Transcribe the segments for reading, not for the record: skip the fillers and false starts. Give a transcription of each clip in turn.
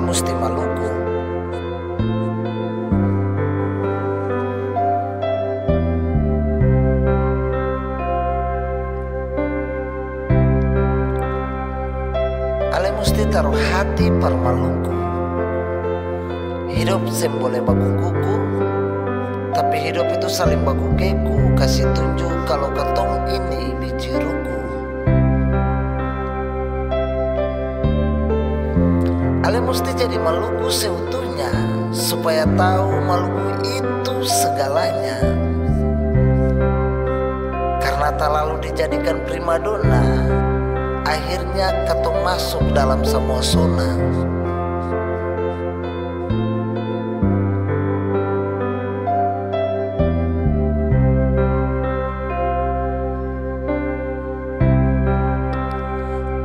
musti Maluku. Ale musti taruh hati par Maluku. Hidup sem boleh baku kuku, tapi hidup itu saling baku keku. Kasih tunjuk kalau ketong ini biji ruku. Ale musti jadi Maluku seutuhnya, supaya tahu Maluku itu segalanya. Karena tak lalu dijadikan primadona, akhirnya ketong masuk dalam semua zona.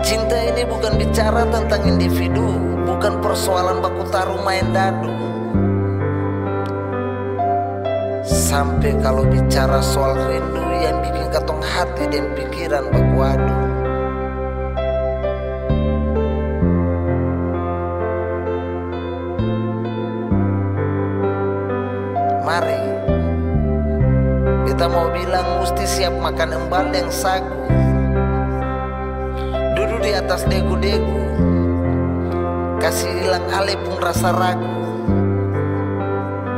Cinta ini bukan bicara tentang individu, bukan persoalan baku taruh main dadu. Sampai kalau bicara soal rindu yang bikin ketong hati dan pikiran baku adu. Mari kita mau bilang mesti siap makan embal yang sagu. Duduk di atas degu-degu, kasih hilang ale pun rasa ragu.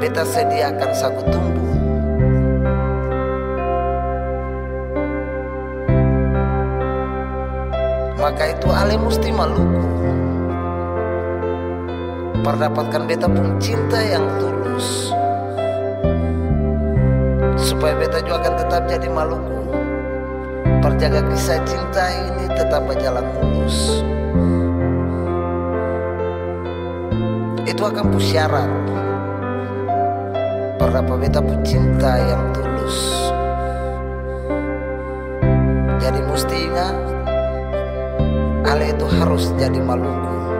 Beta sediakan sagu tumbuh. Maka itu ale musti Maluku, perdapatkan beta pun cinta yang tulus, supaya beta juga akan tetap jadi Maluku. Perjaga kisah cinta ini tetap berjalan mulus. Itu akan pusyarat berapa beta pun cinta yang tulus. Jadi mesti ingat, ale itu harus jadi Maluku.